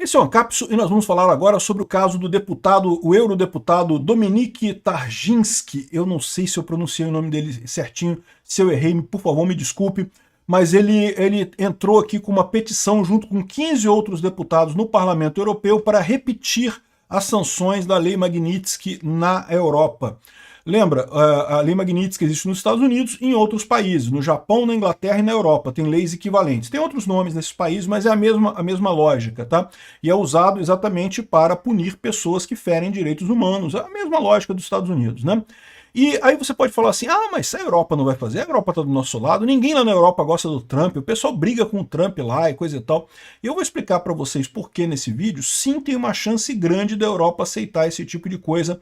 Esse é o Ancapso e nós vamos falar agora sobre o caso do deputado, o eurodeputado Dominik Tarczynski. Eu não sei se eu pronunciei o nome dele certinho, se eu errei, por favor, me desculpe, mas ele entrou aqui com uma petição junto com 15 outros deputados no Parlamento Europeu para repetir as sanções da Lei Magnitsky na Europa. Lembra, a Lei Magnitsky existe nos Estados Unidos e em outros países, no Japão, na Inglaterra e na Europa, tem leis equivalentes. Tem outros nomes nesses países, mas é a mesma lógica, tá? E é usado exatamente para punir pessoas que ferem direitos humanos, é a mesma lógica dos Estados Unidos, né? E aí você pode falar assim, mas a Europa não vai fazer, a Europa está do nosso lado, ninguém lá na Europa gosta do Trump, o pessoal briga com o Trump lá e coisa e tal. E eu vou explicar para vocês por que nesse vídeo sim tem uma chance grande da Europa aceitar esse tipo de coisa,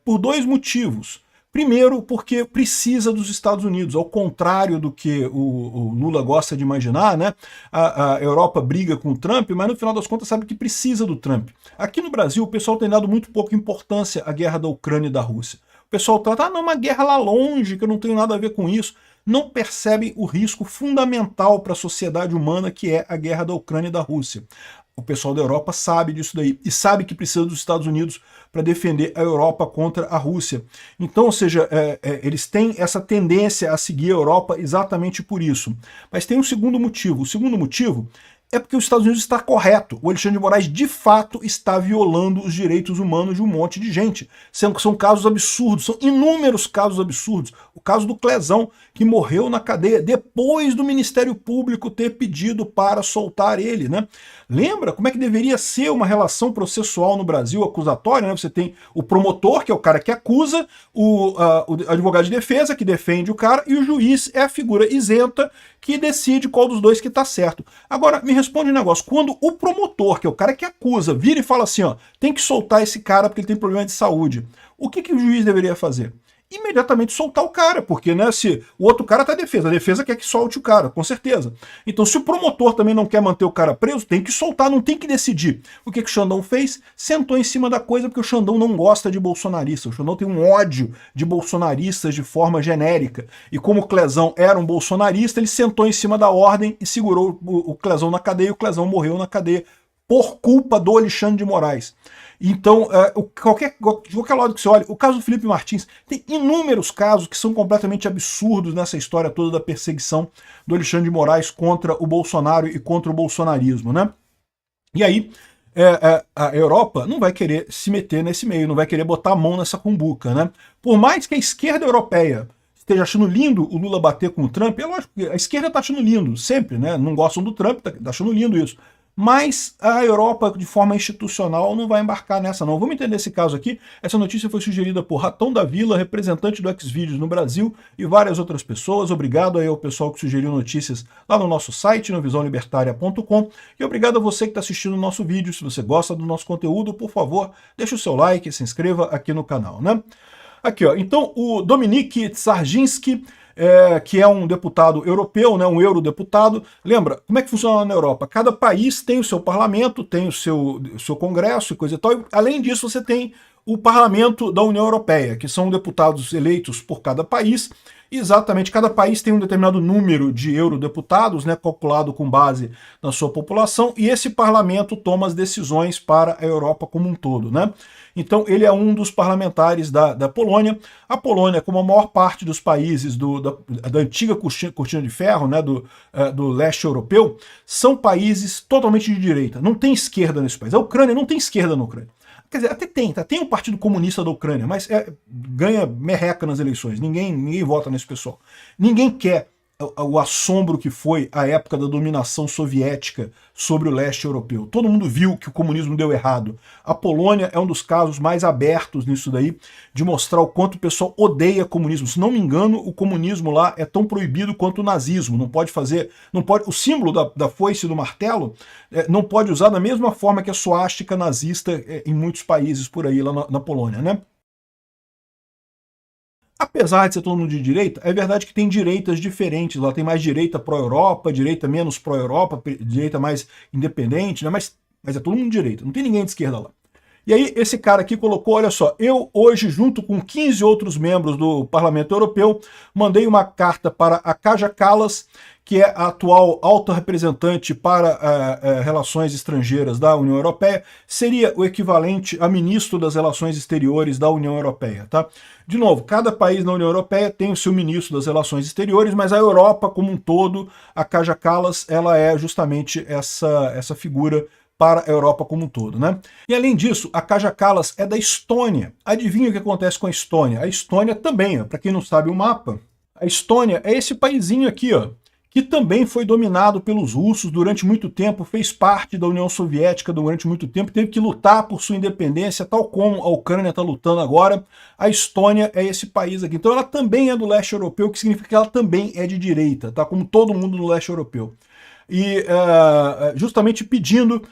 por dois motivos. Primeiro, porque precisa dos Estados Unidos, ao contrário do que o Lula gosta de imaginar, né? A Europa briga com o Trump, mas no final das contas sabe que precisa do Trump. Aqui no Brasil o pessoal tem dado muito pouca importância à guerra da Ucrânia e da Rússia. O pessoal trata, não, uma guerra lá longe, que eu não tenho nada a ver com isso. Não percebem o risco fundamental para a sociedade humana que é a guerra da Ucrânia e da Rússia. O pessoal da Europa sabe disso daí e sabe que precisa dos Estados Unidos para defender a Europa contra a Rússia. Então, ou seja, eles têm essa tendência a seguir a Europa exatamente por isso. Mas tem um segundo motivo. O segundo motivo é porque os Estados Unidos está correto. O Alexandre de Moraes, de fato, está violando os direitos humanos de um monte de gente. São casos absurdos, são inúmeros casos absurdos. O caso do Clezão, que morreu na cadeia depois do Ministério Público ter pedido para soltar ele, né? Lembra como é que deveria ser uma relação processual no Brasil acusatória, né? Você tem o promotor, que é o cara que acusa, o advogado de defesa, que defende o cara, e o juiz é a figura isenta que decide qual dos dois que está certo. Agora, me responde um negócio, quando o promotor, que é o cara que acusa, vira e fala assim, tem que soltar esse cara porque ele tem problema de saúde, o que o juiz deveria fazer? Imediatamente soltar o cara, porque né, se o outro cara tá a defesa quer que solte o cara, com certeza. Então se o promotor também não quer manter o cara preso, tem que soltar, não tem que decidir. O que o Xandão fez? Sentou em cima da coisa, porque o Xandão não gosta de bolsonaristas, o Xandão tem um ódio de bolsonaristas de forma genérica. E como o Clezão era um bolsonarista, ele sentou em cima da ordem e segurou o Clezão na cadeia, e o Clezão morreu na cadeia por culpa do Alexandre de Moraes. Então, de qualquer lado que você olhe, o caso do Felipe Martins, tem inúmeros casos que são completamente absurdos nessa história toda da perseguição do Alexandre de Moraes contra o Bolsonaro e contra o bolsonarismo, né? E aí, a Europa não vai querer se meter nesse meio, não vai querer botar a mão nessa cumbuca, né? Por mais que a esquerda europeia esteja achando lindo o Lula bater com o Trump, é lógico que a esquerda está achando lindo, sempre, né? Não gostam do Trump, tá achando lindo isso. Mas a Europa, de forma institucional, não vai embarcar nessa não. Vamos entender esse caso aqui. Essa notícia foi sugerida por Ratão da Vila, representante do Xvideos no Brasil, e várias outras pessoas. Obrigado aí ao pessoal que sugeriu notícias lá no nosso site, no visãolibertaria.com. E obrigado a você que está assistindo o nosso vídeo. Se você gosta do nosso conteúdo, por favor, deixe o seu like e se inscreva aqui no canal, né? Aqui, então, o Dominik Tarczynski, que é um deputado europeu, né, um eurodeputado. Lembra, como é que funciona na Europa? Cada país tem o seu parlamento, tem o seu congresso e coisa e tal. E, além disso, você tem o parlamento da União Europeia, que são deputados eleitos por cada país. Exatamente, cada país tem um determinado número de eurodeputados, né, calculado com base na sua população, e esse parlamento toma as decisões para a Europa como um todo, né? Então ele é um dos parlamentares da Polônia. A Polônia, como a maior parte dos países da antiga cortina de ferro, né, do leste europeu, são países totalmente de direita, não tem esquerda nesse país. A Ucrânia não tem esquerda na Ucrânia. Quer dizer, até tem, tá? Tem o Partido Comunista da Ucrânia, mas ganha merreca nas eleições. Ninguém vota nesse pessoal. Ninguém quer o assombro que foi a época da dominação soviética sobre o leste europeu. Todo mundo viu que o comunismo deu errado. A Polônia é um dos casos mais abertos nisso daí, de mostrar o quanto o pessoal odeia comunismo. Se não me engano, o comunismo lá é tão proibido quanto o nazismo. Não pode fazer, o símbolo da foice e do martelo não pode usar da mesma forma que a suástica nazista em muitos países por aí, lá na Polônia, né? Apesar de ser todo mundo de direita, é verdade que tem direitas diferentes. Lá tem mais direita pró-Europa, direita menos pró-Europa, direita mais independente, né? Mas é todo mundo de direita, não tem ninguém de esquerda lá. E aí esse cara aqui colocou, olha só, eu hoje, junto com 15 outros membros do Parlamento Europeu, mandei uma carta para a Kaja Kallas, que é a atual alta representante para relações estrangeiras da União Europeia, seria o equivalente a ministro das Relações Exteriores da União Europeia, tá? De novo, cada país na União Europeia tem o seu ministro das Relações Exteriores, mas a Europa como um todo, a Kaja Kallas, ela é justamente essa figura para a Europa como um todo, né? E além disso, a Kaja Kallas é da Estônia. Adivinha o que acontece com a Estônia? A Estônia também, para quem não sabe o mapa, a Estônia é esse paísinho aqui, ó, que também foi dominado pelos russos durante muito tempo, fez parte da União Soviética durante muito tempo, teve que lutar por sua independência, tal como a Ucrânia está lutando agora. A Estônia é esse país aqui. Então ela também é do leste europeu, que significa que ela também é de direita, tá? Como todo mundo do leste europeu. E justamente pedindo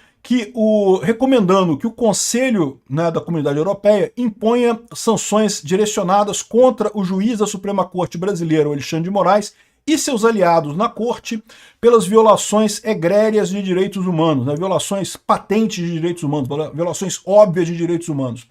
recomendando que o Conselho, né, da Comunidade Europeia imponha sanções direcionadas contra o juiz da Suprema Corte brasileiro, Alexandre de Moraes, e seus aliados na corte pelas violações egrérias de direitos humanos, né, violações patentes de direitos humanos, violações óbvias de direitos humanos.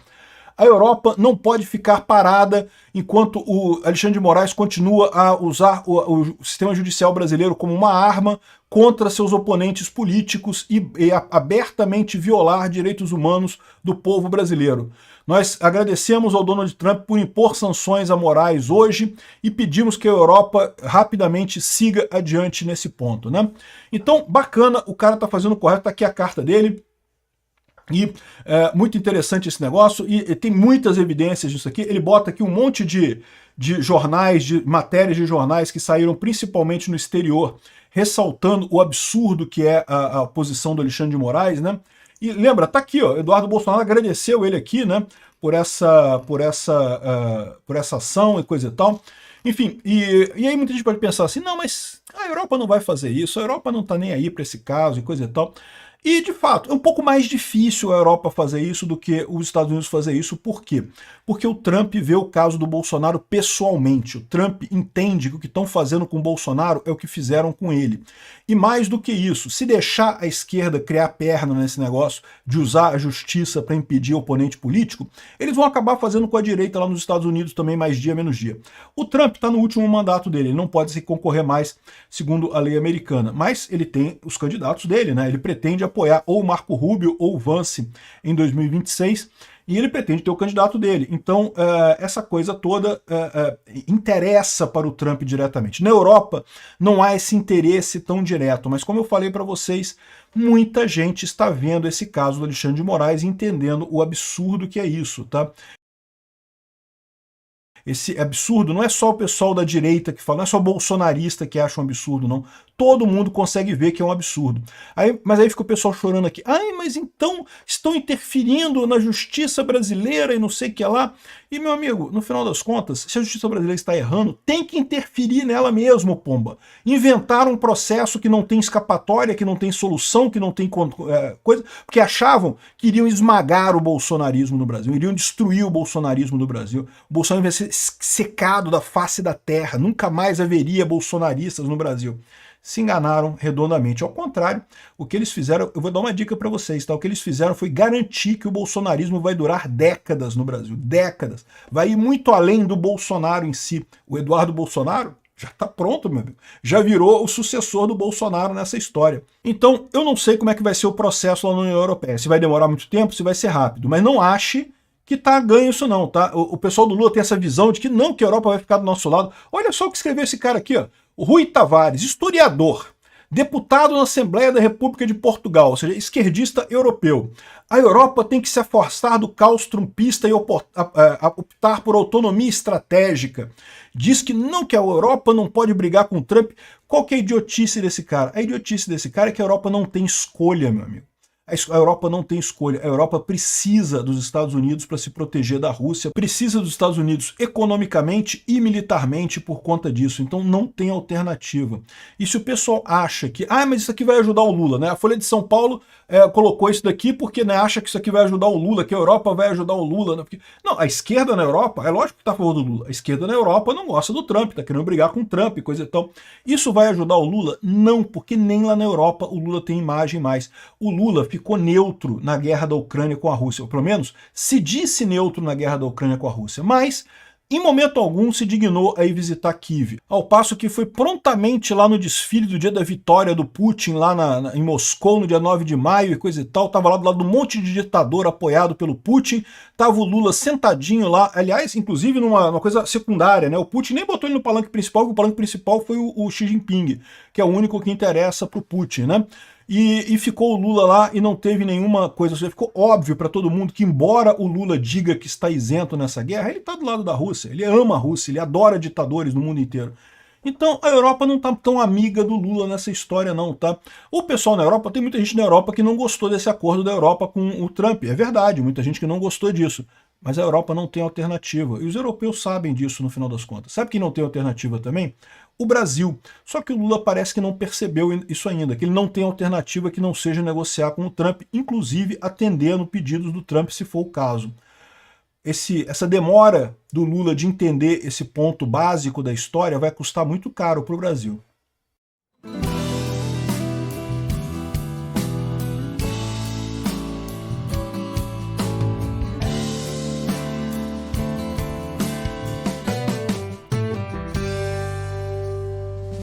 A Europa não pode ficar parada enquanto o Alexandre de Moraes continua a usar o sistema judicial brasileiro como uma arma contra seus oponentes políticos e abertamente violar direitos humanos do povo brasileiro. Nós agradecemos ao Donald Trump por impor sanções a Moraes hoje e pedimos que a Europa rapidamente siga adiante nesse ponto, né? Então, bacana, o cara tá fazendo o correto, tá aqui a carta dele. E muito interessante esse negócio, e tem muitas evidências disso aqui. Ele bota aqui um monte de jornais, de matérias de jornais que saíram principalmente no exterior, ressaltando o absurdo que é a posição do Alexandre de Moraes, né? E lembra, tá aqui, ó, Eduardo Bolsonaro agradeceu ele aqui, né, por essa ação e coisa e tal. Enfim, e aí muita gente pode pensar assim, não, mas a Europa não vai fazer isso, a Europa não tá nem aí para esse caso e coisa e tal. E, de fato, é um pouco mais difícil a Europa fazer isso do que os Estados Unidos fazer isso. Por quê? Porque o Trump vê o caso do Bolsonaro pessoalmente. O Trump entende que o que estão fazendo com o Bolsonaro é o que fizeram com ele. E mais do que isso, se deixar a esquerda criar perna nesse negócio de usar a justiça para impedir o oponente político, eles vão acabar fazendo com a direita lá nos Estados Unidos também, mais dia menos dia. O Trump está no último mandato dele, ele não pode se concorrer mais segundo a lei americana, mas ele tem os candidatos dele, né? Ele pretende apoiar ou o Marco Rubio ou o Vance em 2026, e ele pretende ter o candidato dele. Então, essa coisa toda interessa para o Trump diretamente. Na Europa, não há esse interesse tão direto, mas como eu falei para vocês, muita gente está vendo esse caso do Alexandre de Moraes e entendendo o absurdo que é isso, tá? Esse absurdo não é só o pessoal da direita que fala, não é só bolsonarista que acha um absurdo, não. Todo mundo consegue ver que é um absurdo. Mas aí fica o pessoal chorando aqui. Ai, mas então estão interferindo na justiça brasileira e não sei o que lá. E, meu amigo, no final das contas, se a justiça brasileira está errando, tem que interferir nela mesmo, pomba. Inventaram um processo que não tem escapatória, que não tem solução, que não tem coisa, porque achavam que iriam esmagar o bolsonarismo no Brasil, iriam destruir o bolsonarismo no Brasil. O Bolsonaro ia ser secado da face da terra, nunca mais haveria bolsonaristas no Brasil. Se enganaram redondamente. Ao contrário, o que eles fizeram, eu vou dar uma dica para vocês, tá? O que eles fizeram foi garantir que o bolsonarismo vai durar décadas no Brasil, décadas. Vai ir muito além do Bolsonaro em si. O Eduardo Bolsonaro já está pronto, meu amigo. Já virou o sucessor do Bolsonaro nessa história. Então, eu não sei como é que vai ser o processo lá na União Europeia. Se vai demorar muito tempo, se vai ser rápido. Mas não ache que tá ganho isso não, tá? O pessoal do Lula tem essa visão de que não, que a Europa vai ficar do nosso lado. Olha só o que escreveu esse cara aqui, ó. O Rui Tavares, historiador, deputado na Assembleia da República de Portugal, ou seja, esquerdista europeu. A Europa tem que se afastar do caos trumpista e optar por autonomia estratégica. Diz que não, que a Europa não pode brigar com o Trump. Qual que é a idiotice desse cara? A idiotice desse cara é que a Europa não tem escolha, meu amigo. A Europa não tem escolha. A Europa precisa dos Estados Unidos para se proteger da Rússia, precisa dos Estados Unidos economicamente e militarmente por conta disso. Então não tem alternativa. E se o pessoal acha que, mas isso aqui vai ajudar o Lula, né? A Folha de São Paulo colocou isso daqui porque, né, acha que isso aqui vai ajudar o Lula, que a Europa vai ajudar o Lula. Né? Porque... Não, a esquerda na Europa, é lógico que está a favor do Lula. A esquerda na Europa não gosta do Trump, está querendo brigar com o Trump, coisa e tal. Isso vai ajudar o Lula? Não, porque nem lá na Europa o Lula tem imagem mais. O Lula ficou neutro na guerra da Ucrânia com a Rússia, ou pelo menos se disse neutro na guerra da Ucrânia com a Rússia, mas em momento algum se dignou a ir visitar Kiev, ao passo que foi prontamente lá no desfile do dia da vitória do Putin, lá em Moscou, no dia 9 de maio e coisa e tal, tava lá do lado de um monte de ditador apoiado pelo Putin, tava o Lula sentadinho lá, aliás, inclusive numa coisa secundária, né? O Putin nem botou ele no palanque principal, porque o palanque principal foi o Xi Jinping, que é o único que interessa pro Putin, né? E ficou o Lula lá e não teve nenhuma coisa. Ficou óbvio para todo mundo que, embora o Lula diga que está isento nessa guerra, ele está do lado da Rússia, ele ama a Rússia, ele adora ditadores no mundo inteiro. Então a Europa não está tão amiga do Lula nessa história não, tá? O pessoal na Europa, tem muita gente na Europa que não gostou desse acordo da Europa com o Trump, é verdade, muita gente que não gostou disso. Mas a Europa não tem alternativa, e os europeus sabem disso no final das contas. Sabe quem não tem alternativa também? O Brasil. Só que o Lula parece que não percebeu isso ainda, que ele não tem alternativa que não seja negociar com o Trump, inclusive atendendo pedidos do Trump, se for o caso. Essa demora do Lula de entender esse ponto básico da história vai custar muito caro para o Brasil.